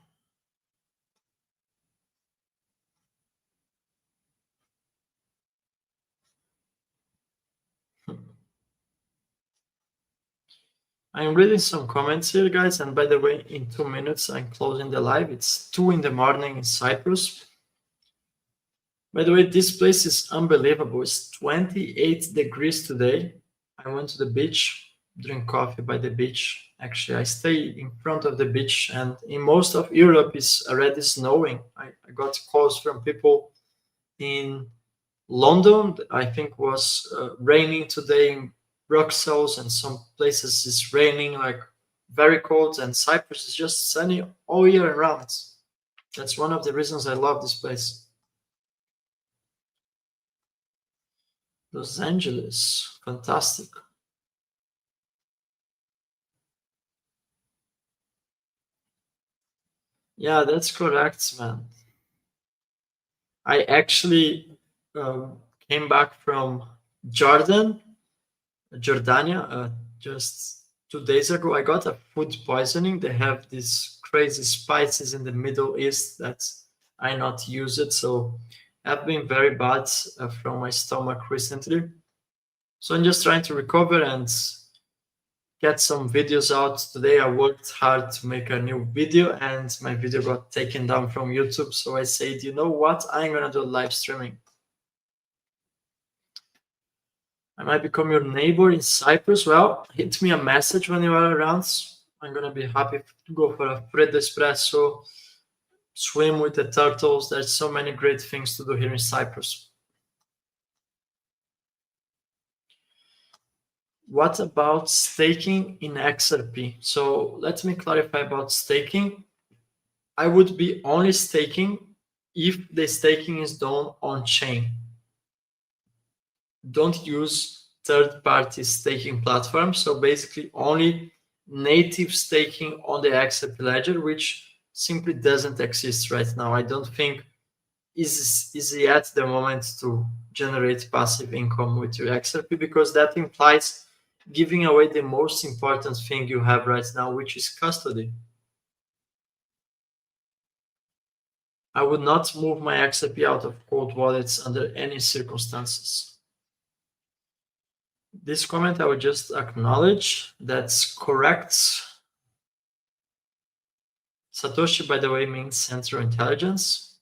I'm reading some comments here, guys. And by the way, in 2 minutes, I'm closing the live. It's 2 in the morning in Cyprus. By the way, this place is unbelievable. It's 28 degrees today. I went to the beach, drink coffee by the beach. Actually, I stay in front of the beach, and in most of Europe, it's already snowing. I got calls from people in London. I think was raining today in Brussels, and some places it's raining, like very cold. And Cyprus is just sunny all year round. That's one of the reasons I love this place. Los Angeles, fantastic. Yeah, that's correct, man. I actually came back from Jordania, just 2 days ago. I got a food poisoning. They have these crazy spices in the Middle East that I not use it, so I've been very bad from my stomach recently. So I'm just trying to recover and get some videos out. Today I worked hard to make a new video, and my video got taken down from YouTube. So I said, you know what? I'm gonna do live streaming. I might become your neighbor in Cyprus. Well, hit me a message when you are around. I'm gonna be happy to go for a freddo espresso, swim with the turtles. There's so many great things to do here in Cyprus. What about staking in XRP? So let me clarify about staking. I would be only staking if the staking is done on chain. Don't use third-party staking platforms. So basically only native staking on the XRP ledger, which simply doesn't exist right now. I don't think is yet the moment to generate passive income with your XRP, because that implies giving away the most important thing you have right now, which is custody. I would not move my XRP out of cold wallets under any circumstances. This comment I would just acknowledge. That's correct. Satoshi, by the way, means Central Intelligence.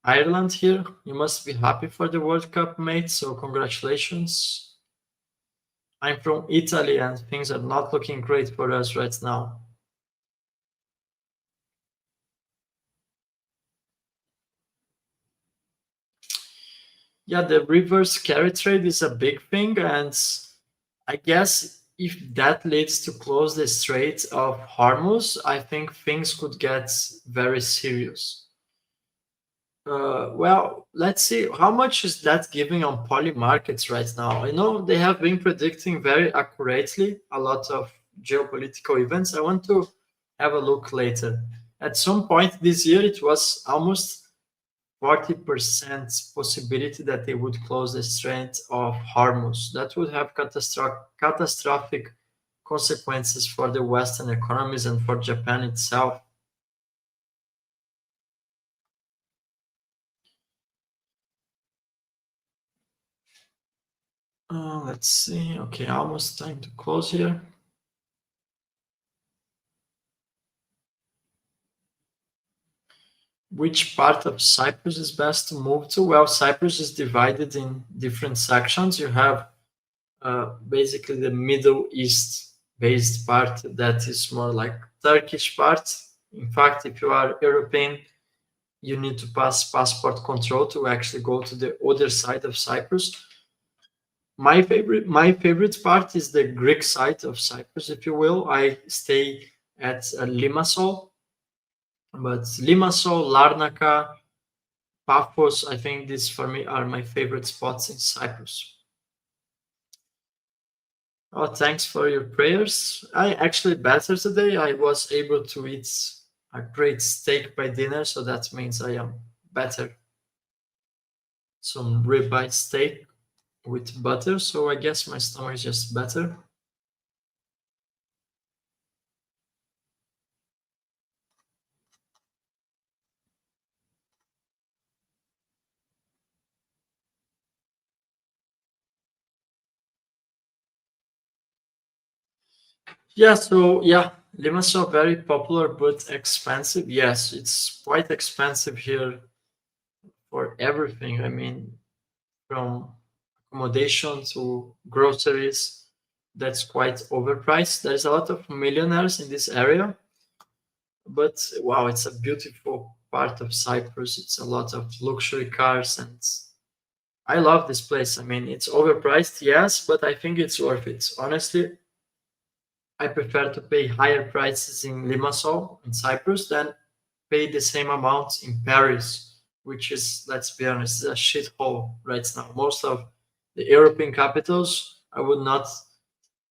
Ireland here, you must be happy for the World Cup, mate, so congratulations. I'm from Italy and things are not looking great for us right now. Yeah, the reverse carry trade is a big thing, and I guess if that leads to close the Strait of Hormuz, I think things could get very serious. Well, let's see. How much is that giving on poly markets right now? I know they have been predicting very accurately a lot of geopolitical events. I want to have a look later. At some point this year, it was almost 40% possibility that they would close the Strait of Hormuz. That would have catastrophic consequences for the Western economies and for Japan itself. Let's see. Okay, almost time to close here. Which part of Cyprus is best to move to? Well, Cyprus is divided in different sections. You have basically the Middle East based part that is more like Turkish part. In fact, if you are European, you need to pass passport control to actually go to the other side of Cyprus. My favorite part is the Greek side of Cyprus, if you will. I stay at Limassol, but Limassol, Larnaca, Paphos, I think these for me are my favorite spots in Cyprus. Oh, thanks for your prayers. I actually better today. I was able to eat a great steak by dinner, so that means I am better. Some ribeye steak with butter, so I guess my stomach is just better. Yeah, so yeah, Limassol very popular but expensive. Yes, it's quite expensive here for everything. I mean, from accommodation to groceries, that's quite overpriced. There's a lot of millionaires in this area, but wow, it's a beautiful part of Cyprus. It's a lot of luxury cars, and I love this place. I mean, it's overpriced, yes, but I think it's worth it. Honestly, I prefer to pay higher prices in Limassol in Cyprus than pay the same amount in Paris, which is, let's be honest, is a shithole right now. Most of the European capitals, I would not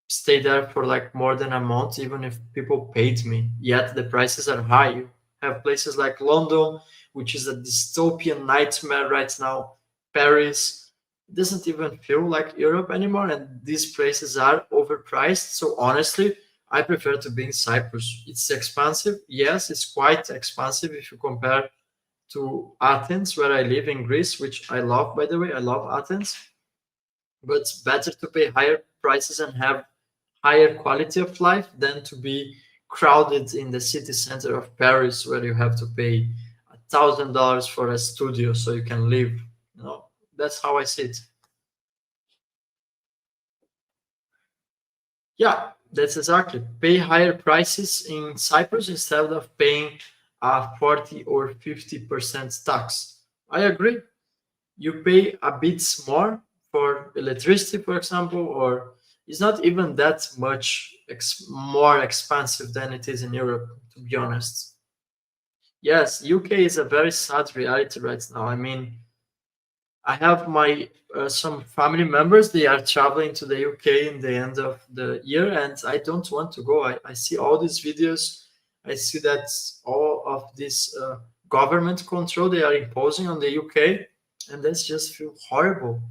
stay there for like more than a month, even if people paid me. Yet the prices are high. You have places like London, which is a dystopian nightmare right now. Paris, it doesn't even feel like Europe anymore, and these places are overpriced. So honestly, I prefer to be in Cyprus. It's expensive. Yes, it's quite expensive if you compare to Athens, where I live in Greece, which I love, by the way. I love Athens. But it's better to pay higher prices and have higher quality of life than to be crowded in the city center of Paris, where you have to pay $1,000 for a studio so you can live. You know, that's how I see it. Yeah, that's exactly. Pay higher prices in Cyprus instead of paying a 40 or 50% tax. I agree. You pay a bit more for electricity, for example, or it's not even that much more expensive than it is in Europe, to be honest. Yes, UK is a very sad reality right now. I mean, I have my some family members. They are traveling to the UK in the end of the year, and I don't want to go. I see all these videos. I see that all of this government control they are imposing on the UK, and that's just feel horrible.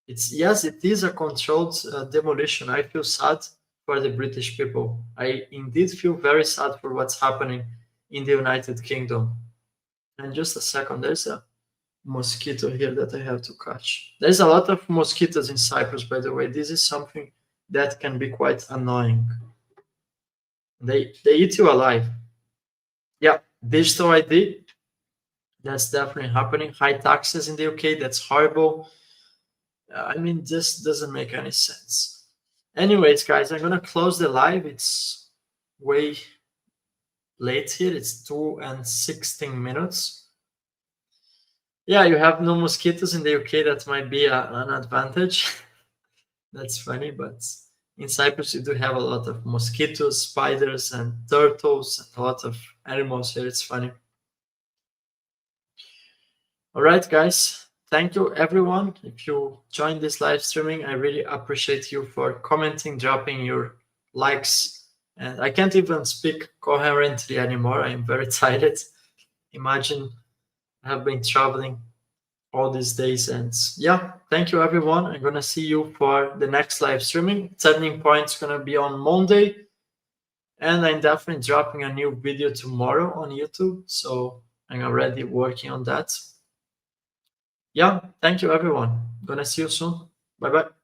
It's yes, it is a controlled demolition. I feel sad for the British people. I indeed feel very sad for what's happening in the United Kingdom. And just a second, there's a mosquito here that I have to catch. There's a lot of mosquitoes in Cyprus, by the way. This is something that can be quite annoying. They eat you alive. Yeah, digital ID. That's definitely happening. High taxes in the UK. That's horrible. I mean, this doesn't make any sense. Anyways, guys, I'm gonna close the live. It's way late here. It's 2 and 16 minutes. Yeah, you have no mosquitoes in the UK. That might be an advantage. That's funny, but in Cyprus you do have a lot of mosquitoes, spiders, and turtles, and a lot of animals here. It's funny. All right, guys. Thank you, everyone. If you joined this live streaming, I really appreciate you for commenting, dropping your likes. And I can't even speak coherently anymore. I'm very tired. Imagine I have been traveling all these days. And yeah, thank you, everyone. I'm going to see you for the next live streaming. Turning Point's going to be on Monday. And I'm definitely dropping a new video tomorrow on YouTube. So I'm already working on that. Yeah, thank you, everyone. Gonna see you soon. Bye bye.